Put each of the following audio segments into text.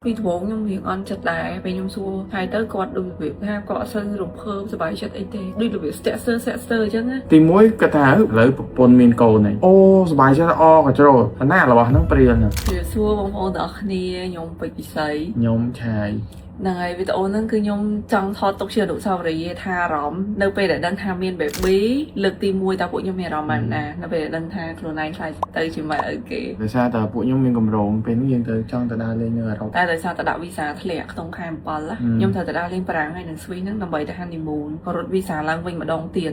ពីដំបូងខ្ញុំរៀងអន់ចិត្តដែរពេលខ្ញុំសួរហើយទៅគាត់ដូចរបៀបថាគាត់អត់សូវរំភើបសប្បាយចិត្តអីទេដូចរបៀបស្ទាក់ស្ទើរអញ្ចឹងណាទីមួយគាត់ថាឥឡូវប្រពន្ធមានកូនហើយអូសប្បាយចិត្តអក៏ជ្រុលប៉ុន្តែរបស់ហ្នឹងព្រាលណាស់ជម្រាបសួរបងប្អូនទាំងអស់គ្នាខ្ញុំពេជ្រពិសីខ្ញុំឆាយហ្នឹងហើយវីដេអូហ្នឹងគឺខ្ញុំចង់ថតទុកជាអនុស្សាវរីយ៍ថាអារម្មណ៍នៅពេលដែលដឹងថាមាន baby លើកទី1តើពួកខ្ញុំមានអារម្មណ៍ណានៅពេលដែលដឹងថាខ្លួនឯងខ្លាចទៅជាម៉ែឪគេដោយសារតែពួកខ្ញុំមានកម្រងពេលនេះយើងទៅចង់ទៅដើរលេងនៅអឺរ៉ុបតែដោយសារតែដាក់វីសាធ្លាក់ក្នុងខែ7ខ្ញុំត្រូវទៅដើរលេងប្រាំងហើយនឹងស្វីសហ្នឹងដើម្បីទៅ honeymoon ក៏រត់វីសាឡើងវិញម្ដងទៀត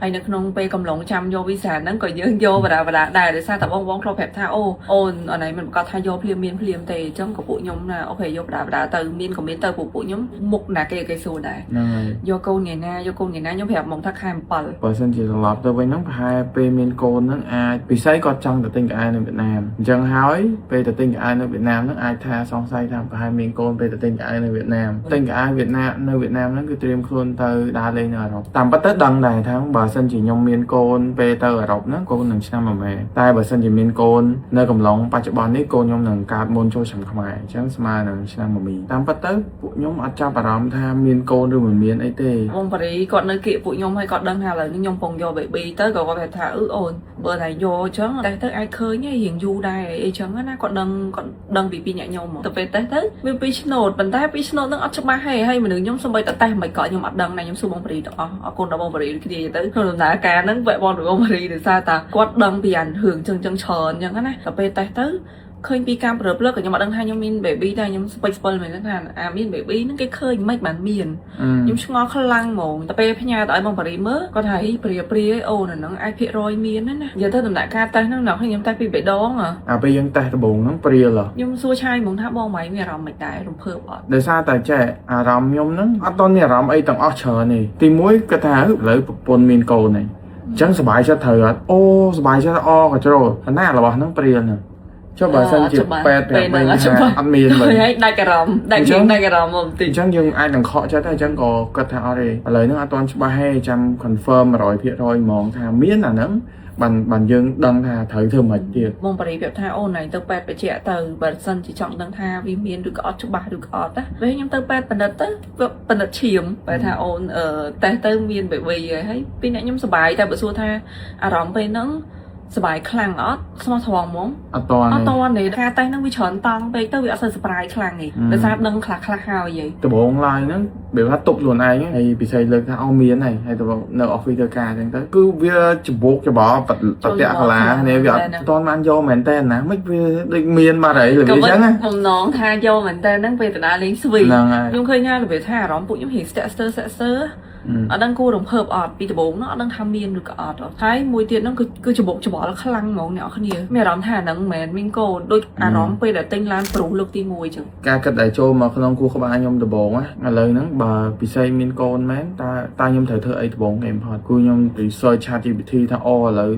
ហើយនៅក្នុងពេលកំឡុងចាំយកវីសាហ្នឹងក៏យើងយកបដាដែរដោយសារតែបងធ្លាប់ប្រាប់ថាអូនអនឡាញមិនប្រកាសថាយកភ្លាមទេអញ្ចឹងក៏ពួកខ្ញុំណាអូខេយកបដាទៅមានក៏មានទៅពួកខ្ញុំមុខណាគេសួរដែរហ្នឹងហើយយកកូនថ្ងៃណាខ្ញុំប្រាប់មកថាខែ7បើសិនជាត្រឡប់ទៅវិញហ្នឹងប្រហែលពេលមានកូនហ្នឹងអាចពិសេសគាត់ចង់ទៅទិញកៅអៅនៅវៀតណាមអញ្ចឹងហើយពេលទៅទិញកៅអៅនៅវៀតណាមហ្នឹងអាចថាសង្ស័យថាប្រហែលមានកូនពេលទៅទិញកៅអៅនៅវៀតណាមទិញកៅអៅវៀតណាមនៅវៀតណាមហ្នឹងគឺត្រៀមខ្លួនទៅដើរលេងនៅអឺរ៉ុបតាមពិតទៅដឹងដែរថាបើសិនជាខ្ញុំមានកូនពេលទៅអឺរ៉ុបហ្នឹងកូននឹងឆ្នាំ1ម៉ែតែបើសិនជាមានកូននៅកំឡុងបច្ចុប្បន្ននេះកូនខ្ញុំនឹងកើតមុនចូលឆ្នាំខ្មែរអញ្ចឹងស្មើនឹងឆ្នាំ1មីតាមពិតទៅពួកខ្ញុំអត់ចាប់អារម្មណ៍ថាមានកូនឬមិនមានអីទេបងបារីគាត់នៅគៀកពួកខ្ញុំហើយគាត់ដឹងថាឥឡូវនេះខ្ញុំកំពុងយក baby ទៅក៏គាត់ប្រាប់ថាអូនបើតែយកអញ្ចឹងតែទៅអាចឃើញរៀងយូរដែរអីចឹងណាគាត់ដឹងពីអ្នកខ្ញុំទៅពេលតេស្តទៅវា2ឆ្នោតប៉ុន្តែ2ឆ្នោតហ្នឹងអត់ច្បាស់ទេហើយមនុស្សខ្ញុំសូម្បីតែតេស្តមិនក៏ខ្ញុំអត់ដឹងដែរខ្ញុំសួរបងបារីទាំងអស់អរគុណដល់បងបារីគ្នាទៅក្នុងដំណើរការហ្នឹងវគ្គបងបារីដោយសារតែគាត់ដឹងពីអានរឿងចឹងច្រើនអញ្ចឹងណាទៅពេលតេស្តទៅឃើញពីការប្រឹកក៏ខ្ញុំអត់ដឹងថាខ្ញុំមាន baby តែខ្ញុំស្ពេចស្ពិលមែនថាមាន baby ហ្នឹងគេឃើញមិនបានមានខ្ញុំឆ្ងល់ខ្លាំងហ្មងតែពេលផ្ញើទៅឲ្យបងបារីមើលគាត់ថាព្រាអូនហ្នឹងអាចភាគរយមានណានិយាយទៅដំណាក់កាលតេស្តហ្នឹងខ្ញុំតេស្តពី3ដងពេលយើងតេស្តដំបូងហ្នឹងព្រាលខ្ញុំសួរឆាយហ្មងថាបងម៉ៃមានអារម្មណ៍មិនដែររំភើបអត់ដោយសារតែចេះអារម្មណ៍ខ្ញុំហ្នឹងអត់តមានអារម្មណ៍អីទាំងអស់ច្រើនទេទីមួយគាត់ថាឥឡូវប្រពន្ធមានកូនហើយអញ្ចឹងសប្បាយចិត្តត្រូវអត់អូសប្បាយចិត្តអក៏ជ្រុលប៉ុន្តែរបស់ហ្នឹងព្រាលណាចុះបើសិនជាប៉ែតប្រាប់វិញថាអត់មានវិញហើយដាច់អារម្មណ៍ដាច់អារម្មណ៍មកបន្តិចអញ្ចឹងយើងអាចនឹងខកចិត្តតែអញ្ចឹងក៏គាត់ថាអត់ទេឥឡូវហ្នឹងអត់ទាន់ច្បាស់ទេចាំ confirm 100%ហ្មងថាមានអាហ្នឹងបានយើងដឹងថាត្រូវធ្វើមិនទៀតបងបារីប្រាប់ថាអូនណៃទៅប៉ែតបច្ចៈទៅបើសិនជាចង់ដឹងថាវាមានឬក៏អត់ច្បាស់ឬក៏អត់ណាពេលខ្ញុំទៅប៉ែតបណ្ឌិតទៅបណ្ឌិតឈាមបែរថាអូនតេស្តទៅមាន baby ហើយពីអ្នកខ្ញុំសប្បាយតែបើសួរថាអារម្មណ៍ពេលហ្នឹងសบายខ្លាំងអត់ស្មោះត្រង់ហ្មងអត់តទេការតេស្តហ្នឹងវាច្រើនតង់ពេកទៅវាអត់សូវសប្បាយខ្លាំងទេដោយសារដឹងខ្លះហើយដំបូងឡើយហ្នឹងវាថាទុកខ្លួនឯងហើយពិសេសលើកថាមានហើយទៅនៅ office ធ្វើការអញ្ចឹងទៅគឺវាច្បុកច្បល់បតៈកលានេះវាអត់តន់បានយកមែនតើណាមិនវាដូចមានបាត់ហើយរបៀបអញ្ចឹងបំណងថាយកមែនតើហ្នឹងពេលទៅដល់លេងស្វីខ្ញុំឃើញថារបៀបថាអារម្មណ៍ពួកខ្ញុំហេស្ទាក់ស្ទើរអត់ដឹងគួររំភើបអត់ពីដំបូងនោះអត់ដឹងថាមានឬក៏អត់ហើយមួយទៀតហ្នឹងគឺច្បុកច្បល់ខ្លាំងហ្មងអ្នកគ្នាមានអារម្មណ៍ថាហ្នឹងមិនមែនមានកូនដូចអារម្មណ៍ពេលដែលទិញឡានប្រុសលើកទី1អញ្ចឹងការគិតដែលចូលមកក្នុងគូក្បាលខ្ញុំដំបូងណាឥឡូវហ្នឹងបើពិសេសមានកូនមែនតើខ្ញុំត្រូវធ្វើអីដំបូងគេផតគូខ្ញុំ research ChatGPT ថាឥឡូវ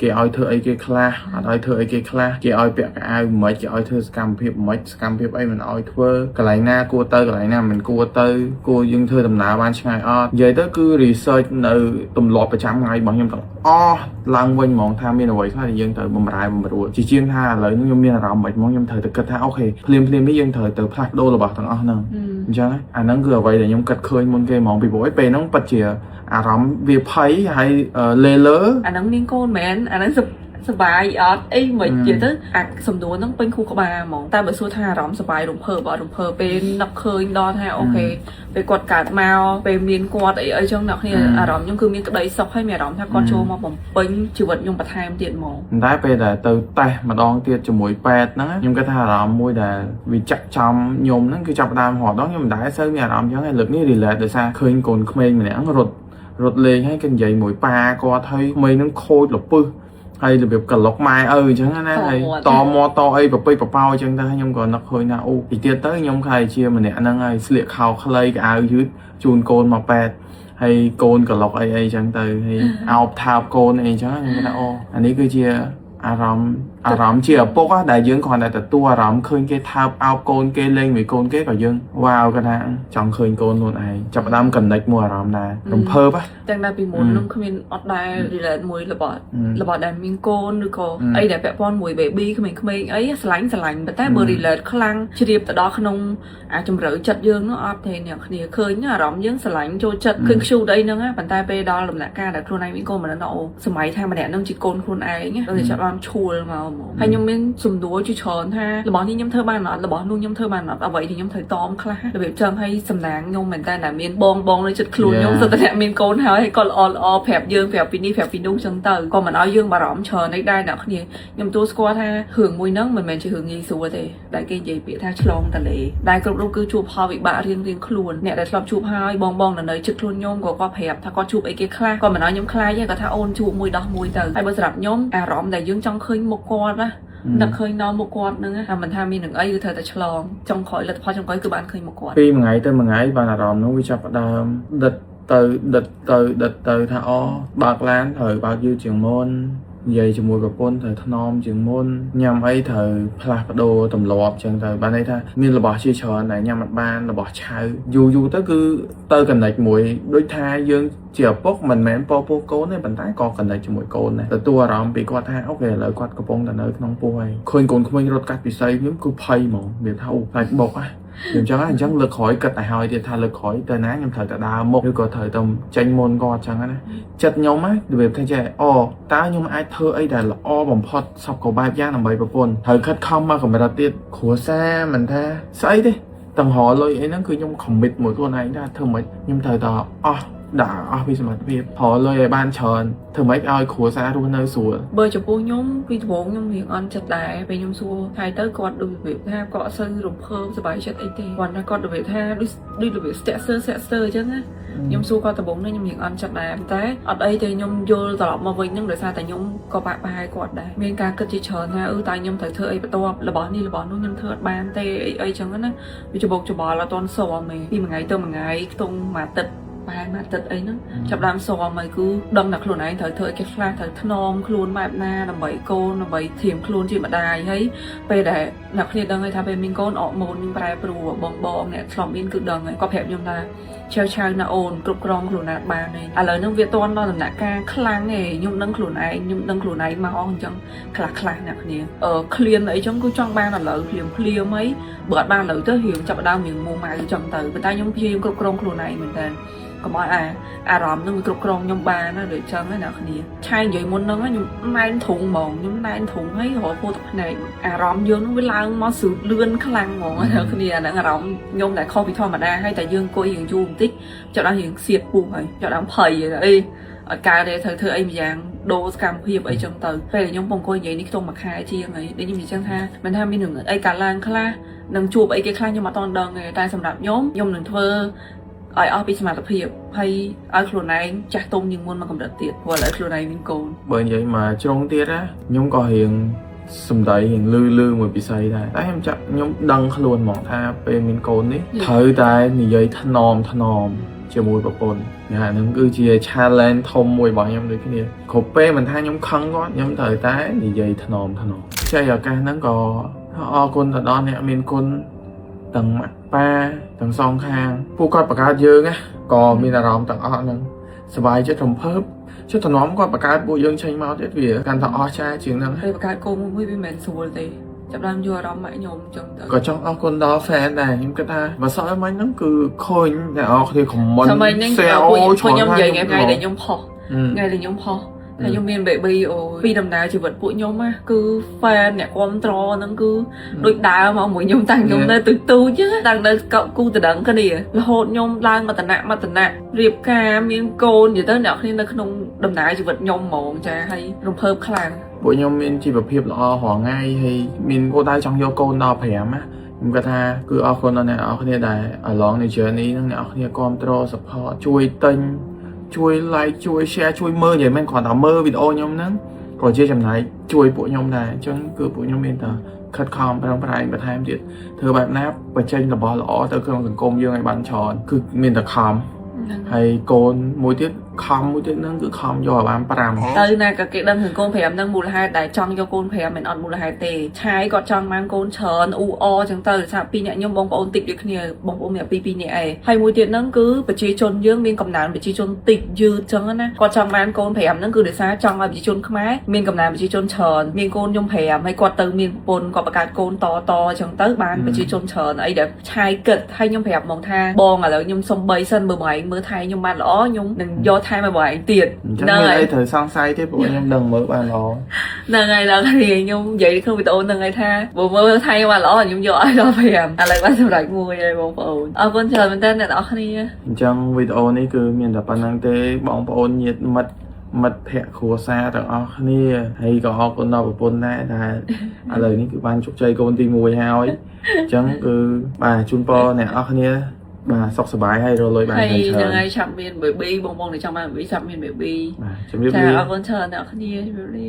គេឲ្យធ្វើអីគេខ្លះអត់ឲ្យធ្វើអីគេខ្លះគេឲ្យពាក់កៅអៅមិនគេឲ្យធ្វើសកម្មភាពមិនសកម្មភាពអីមិនឲ្យធ្វើកន្លែងណាគួរទៅកន្លែងណាមិនគួរទៅគួរយើងធ្វើដំណើរបានឆ្ងាយអត់និយាយទៅគឺ research នៅទម្លាប់ប្រចាំថ្ងៃរបស់ខ្ញុំទាំងអស់ឡើងវិញហ្មងថាមានអ្វីខ្លះដែលយើងត្រូវបំរែបំរួលជាជាងថាឥឡូវនេះខ្ញុំមានអារម្មណ៍មិនហ្មងខ្ញុំត្រូវតែគិតថាអូខេភ្លាមនេះយើងត្រូវទៅផ្លាស់ប្ដូររបស់ទាំងអស់ហ្នឹងអញ្ចឹងអាហ្នឹងគឺអ្វីដែលខ្ញុំគិតឃើញមុនគេហ្មងពីព្រោះពេលហ្នឹងពិតជាអារម្មណ៍វាភ័យហើយលេលើអាហ្នឹងមានកូនមែនអាហ្នឹងសបាយអត់អីមិននិយាយទៅអាសំដួលហ្នឹងពេញខួរក្បាលហ្មងតែបើសួរថាអារម្មណ៍សបាយរំភើបអត់រំភើបពេលនឹកឃើញដល់ថាអូខេពេលគាត់កើតមកពេលមានគាត់អីចឹងអ្នកគ្នាអារម្មណ៍ខ្ញុំគឺមានក្តីសុខហើយមានអារម្មណ៍ថាគាត់ចូលមកបំពេញជីវិតខ្ញុំបន្ថែមទៀតហ្មងតែពេលដែលទៅតេស្តម្ដងទៀតជាមួយប៉ែតហ្នឹងខ្ញុំគិតថាអារម្មណ៍មួយដែលវាចាក់ចំខ្ញុំហ្នឹងគឺចាប់ដើមរហូតដល់ខ្ញុំមិនដែលសូវមានអារម្មណ៍ចឹងហើយលើកនេះ relate ដោយសារឃើញកូនក្មេងម្នាក់រត់លេងហើយគេនិយាយមួយប៉ាគាត់ហើយក្មេងហ្នឹងខូចលពឹសហើយរបៀបក្លុកម៉ែអញ្ចឹងណាហើយតមកតអីប្រពេចប្រប៉ោអញ្ចឹងទៅខ្ញុំក៏នឹកឃើញថាអូពីទៀតទៅខ្ញុំខ្លាចជាម្នាក់ហ្នឹងហើយស្លៀកខោខ្លីកៅអៅយឺតជូនកូនមកប៉ែតហើយកូនក្លុកអីអញ្ចឹងទៅហើយអោបថើបកូនអីអញ្ចឹងខ្ញុំថាអូអានេះគឺជាអារម្មណ៍ អារម្មណ៍ជាឪពុកដែលយើងគ្រាន់តែទទួលអារម្មណ៍ឃើញគេថើបអោបកូនគេលេងមួយកូនគេក៏យើងវ៉ាវគាត់ថាចង់ឃើញកូនខ្លួនឯងចាប់ផ្ដើម connect មួយអារម្មណ៍ដែររំភើប ទាំងដែលពីមុននឹងគ្មានអត់ដែល relate មួយរបស់ដែលមានកូនឬក៏អីដែលពាក់ព័ន្ធមួយ baby ក្មេងៗអីស្រឡាញ់ប៉ុន្តែបើ relate ខ្លាំងជ្រាបទៅដល់ក្នុងអាជំរឿចិត្តយើងនោះអត់ទេអ្នកគ្នាឃើញអារម្មណ៍យើងស្រឡាញ់ចូលចិត្តឃើញ cute អីហ្នឹងប៉ុន្តែពេលដល់ដំណាក់កាលដែលខ្លួនឯងមានកូនមិនដឹងអូសម័យថាម្នាក់នឹងជាកូនខ្លួនឯងដល់តែចាប់បានឈួលមកហើយខ្ញុំមានសំដួលជាច្រើនថារបស់នេះខ្ញុំធ្វើបានអត់របស់នោះខ្ញុំធ្វើបានអត់អ្វីที่ខ្ញុំត្រូវតอมខ្លះរបៀបចឹងឲ្យសំណាងខ្ញុំមែនតើដែលមានបងនៅចិត្តខ្លួនខ្ញុំសិតតែមានកូនហើយក៏ល្អប្រាប់យើងប្រាប់ពីនេះប្រាប់ពីនោះចឹងទៅក៏មិនឲ្យយើងបារម្ភច្រើននេះដែរអ្នកគ្នាខ្ញុំទូស្គាល់ថារឿងមួយហ្នឹងមិនមែនជារឿងងាយស្រួលទេដែលគេនិយាយពាក្យថាឆ្លងតលេដែលគ្រប់រូបគឺជួបផលវិបាករៀងខ្លួនអ្នកដែលធ្លាប់ជួបហើយបងនៅចិត្តខ្លួនខ្ញុំក៏គាត់ប្រាប់ថាគាត់ជួបអីគេខ្លះក៏មិនឲ្យខ្ញុំខ្លាចទេគាត់ថាអូនជួបមួយដោះមួយទៅហើយបើសម្រាប់ខ្ញុំអារម្មណ៍ដែលយើងចង់ឃើញមុខគាត់ណានឹកឃើញដល់មុខគាត់ហ្នឹងថាមិនថាមាននឹងអីគឺត្រូវតែឆ្លងចុងក្រោយលទ្ធផលចុងក្រោយគឺបានឃើញមុខគាត់ពីមួយថ្ងៃទៅមួយថ្ងៃបានអារម្មណ៍នោះវាចាប់ផ្ដើមដិតទៅថាអូបើកឡានត្រូវបើកយឺតជាងមុននិយាយជាមួយប្រពន្ធត្រូវថ្នមជាងមុនញ៉ាំអីត្រូវផ្លាស់ប្ដូរទម្លាប់ចឹងទៅបានន័យថាមានរបស់ជាច្រើនដែលញ៉ាំអត់បានរបស់ឆៅយូរទៅគឺទៅ connect មួយដូចថាយើងជាឪពុកមិនមែនពោះកូនទេប៉ុន្តែក៏ connect ជាមួយកូនដែរទទួលអារម្មណ៍ពីគាត់ថាអូខេឥឡូវគាត់កំពុងតែនៅក្នុងពោះហើយឃើញកូនក្មេងរត់កាត់ពិសីខ្ញុំគឺភ័យហ្មងមានថាអូខ្លាចបុកហ៎ខ្ញុំអញ្ចឹងលើកក្រោយគិតតែហើយទៀតថាលើកក្រោយទៅណាខ្ញុំត្រូវតែដើរមុខឬក៏ត្រូវតែចេញមុនគាត់អញ្ចឹងណាចិត្តខ្ញុំណារបៀបថាចេះអូតើខ្ញុំអាចធ្វើអីដែលល្អបំផុតសពក៏បែបយ៉ាងដើម្បីប្រពន្ធត្រូវខិតខំមកកម្រិតទៀតគ្រួសារមិនថាស្អីទេទាំងរលុយអីហ្នឹងគឺខ្ញុំ commit មួយខ្លួនឯងថាធ្វើម៉េចខ្ញុំត្រូវតែអស់ដាក់អស់ពីសមត្ថភាពរលុយឲ្យបានច្រើនធ្វើម៉េចឲ្យគ្រួសាររស់នៅស្រួលបើចំពោះខ្ញុំពីដំបូងខ្ញុំរៀងអន់ចិត្តដែរពេលខ្ញុំសួរហើយទៅគាត់ដូចរបៀបថាគាត់អត់សូវរំភើបសប្បាយចិត្តអីទេគាត់ថាគាត់របៀបថាដូចរបៀបស្ទាក់ស្ទើរអញ្ចឹងណាខ្ញុំសួរគាត់ដំបូងនេះខ្ញុំរៀងអន់ចិត្តដែរតែអត់អីទេខ្ញុំយល់ត្រឡប់មកវិញហ្នឹងដោយសារតែខ្ញុំក៏បាក់បែកគាត់ដែរមានការគិតជាច្រើនថាតែខ្ញុំត្រូវធ្វើអីបន្ទាប់របស់នេះរបស់នោះខ្ញុំធ្វើអត់បានទេអីចឹងណាវាច្បុកច្បល់អត់ទាន់ស្មឯងពីមួយថ្ងៃទៅមួយថ្ងៃខ្ទង់មួយអាទិត្យបែរមកទឹកអីហ្នឹងចាប់ដើមសអមកគឺដឹងតែខ្លួនឯងត្រូវធ្វើអីគេខ្លះត្រូវថ្នមខ្លួនបែបណាដើម្បីកូនដើម្បីធៀមខ្លួនជាម្ដាយហើយពេលដែលអ្នកគ្នាដឹងហើយថាពេលមានកូនអកម៉ូននឹងប្រែប្រួលបងអ្នកធ្លាប់មានគឺដឹងហើយគាត់ប្រាប់ខ្ញុំថាឆៅណាអូនគ្រប់គ្រងខ្លួនឯងបានទេឥឡូវហ្នឹងវាតន់ដល់ដំណាក់កាលខ្លាំងឯងខ្ញុំដឹងខ្លួនឯងមកអញ្ចឹងខ្លះអ្នកគ្នាឃ្លានអីចឹងគឺចង់បានឥឡូវភ្លាមហីបើអត់បានឥឡូវទៅរៀងចាប់ដើមរៀងមួម៉ៅចឹងទៅប៉ុន្តែខ្ញុំព្យាយាមគ្រប់គ្រងខ្លួនឯងមែនតើកុំឲ្យអារម្មណ៍នឹងគ្រប់គ្រងខ្ញុំបានណាដូចចឹងណាអ្នកគ្នាឆាយនិយាយមុនហ្នឹងខ្ញុំណែនធុងហ្មងខ្ញុំណែនធុងហើយរកពោះទឹកភ្នែកអារម្មណ៍យើងនឹងវាឡើងមកស្រួលលឿនខ្លាំងហ្មងអ្នកគ្នាអាហ្នឹងអារម្មណ៍ខ្ញុំដែលខុសពីធម្មតាហើយតែយើងអង្គុយរៀងយូរបន្តិចចាប់ដល់រៀងសៀតពុះហើយចាប់ដល់ភ័យអីអត់កើតទេត្រូវធ្វើអីម្យ៉ាងដូរសកម្មភាពអីចឹងទៅពេលខ្ញុំអង្គុយនិយាយនេះខ្ទង់មួយខែជាងហើយដូចខ្ញុំនិយាយចឹងថាមិនថាមានរឿងអីកើតឡើងខ្លះនឹងជួបអីគេខ្លះខ្ញុំអត់តន់ដឹងទេតែសម្រាប់ខ្ញុំនឹងធ្វើឲ្យអស់ពីសមត្ថភាពហើយឲ្យខ្លួនឯងចាស់ទុំជាងមុនមកកម្រិតទៀតព្រោះឥឡូវខ្លួនឯងមានកូនបើនិយាយមកជ្រុងទៀតណាខ្ញុំក៏រៀងសំដីរៀងលឺមួយពិសីដែរតែខ្ញុំដឹងខ្លួនហ្មងថាពេលមានកូននេះត្រូវតែនិយាយថ្នមជាមួយប្រពន្ធអាហ្នឹងគឺជា challenge ធំមួយរបស់ខ្ញុំដូចគ្នាគ្រប់ពេលមិនថាខ្ញុំខឹងគាត់ខ្ញុំត្រូវតែនិយាយថ្នមចៃឱកាសហ្នឹងក៏អរគុណទៅដល់អ្នកមានគុណទាំងម៉ាក់ប៉ាទាំងសងខាងពួកគាត់បង្កើតយើងណាក៏មានអារម្មណ៍ទាំងអស់ហ្នឹងសប្បាយចិត្តរំភើបចិត្តថ្នមគាត់បង្កើតពួកយើងចេញមកទៀតវាកាន់តែអស្ចារ្យជាងហ្នឹងហើយបង្កើតកូនមួយវាមិនមែនស្រួលទេចាប់ដើមយកអារម្មណ៍ម៉ាក់ខ្ញុំអញ្ចឹងទៅក៏ចង់អរគុណដល់ fan ដែរខ្ញុំគិតថាបើសោះឲ្យមិញហ្នឹងគឺឃើញអ្នកអរគ្នា comment share អូខ្ញុំនិយាយថ្ងៃដែលខ្ញុំផុសថ្ងៃដែលខ្ញុំផុសតែខ្ញុំមាន baby អូពីដំណើរជីវិតពួកខ្ញុំណាគឺ fan អ្នកគ្រប់ត្រហ្នឹងគឺដូចដើរមកមួយខ្ញុំតាំងខ្ញុំនៅទូចតាំងនៅគូតដឹងគ្នារហូតខ្ញុំឡើងមតនៈរៀបការមានកូននិយាយទៅអ្នកគ្នានៅក្នុងដំណើរជីវិតខ្ញុំហ្មងចាហើយរំភើបខ្លាំងពួកខ្ញុំមានជីវភាពល្អរាល់ថ្ងៃហើយមានគោលដៅចង់យកកូនដល់5ណាខ្ញុំគាត់ថាគឺអរគុណដល់អ្នកនរគ្នាដែល along the journey ហ្នឹងអ្នកនរគ្នាគ្រប់ត្រ support ជួយទិញជួយ like ជួយ share ជួយមើលនិយាយមិនគ្រាន់តែមើលវីដេអូខ្ញុំហ្នឹងក៏ជាចំណែកជួយពួកខ្ញុំដែរអញ្ចឹងគឺពួកខ្ញុំមានតែខិតខំប្រឹងប្រែងបន្ថែមទៀតធ្វើបែបណាបញ្ចេញរបស់ល្អទៅក្នុងសង្គមយើងឲ្យបានច្រើនគឺមានតែខំហើយកូនមួយទៀត ខំមួយទៀតហ្នឹងគឺខំយកឲ្យបាន5 ទៅណាក៏គេដឹងរឿងកូន5ហ្នឹងមូលហេតុដែលចង់យកកូន5មិនអត់មូលហេតុទេឆាយគាត់ចង់បានកូនច្រើនអ៊ូអចឹងទៅថាពីរអ្នកខ្ញុំបងប្អូនតិចដូចគ្នាបងប្អូនមាន2នាក់ឯងហើយមួយទៀតហ្នឹងគឺប្រជាជនយើងមានកំណើនប្រជាជនតិចយឺតចឹងណាគាត់ចង់បានកូន5ហ្នឹងគឺដោយសារចង់ឲ្យប្រជាជនខ្មែរមានកំណើនប្រជាជនច្រើនមានកូនខ្ញុំ5ហើយគាត់ទៅមានប្រពន្ធគាត់បង្កើតកូនតចឹងទៅបានប្រជាជនច្រើនអីដែលឆាយគិតហើយខ្ញុំប្រាប់មកថាបងឥឡូវខ្ញុំសុំ3សិនមើលបងឯងមើលថែខ្ញុំបានល្អខ្ញុំនឹងយកថែមកបងឯងទៀត ហ្នឹងហើយអីត្រូវសង្ស័យទេព្រោះខ្ញុំដឹងមើលបានល្អ ហ្នឹងហើយឡើងគ្នាខ្ញុំនិយាយក្នុងវីដេអូហ្នឹងហើយថាបើមើលថៃបានល្អខ្ញុំយកឲ្យដល់5ឥឡូវបានសម្រេចមួយហើយបងប្អូនអរគុណច្រើនមែនតើអ្នកនរគ្នា អញ្ចឹងវីដេអូនេះគឺមានតែប៉ុណ្្នឹងទេបងប្អូនញាតិមិត្តភ័ក្តិគ្រួសារទាំងអស់គ្នាហើយក៏អរគុណដល់ប្រពន្ធដែរដែលឥឡូវនេះគឺបានជោគជ័យកូនទី1ហើយអញ្ចឹងគឺបាទជូនពរអ្នកនរគ្នាបាទសុខសប្បាយហើយរលួយបាន ហើយ ច្រើន ហ្នឹងហើយឆាប់មាន baby បងប្អូនដែលចង់បាន baby ឆាប់មាន baby បាទជំរាប ចា លា អរគុណច្រើនអ្នកនរគ្នាជំរាបលា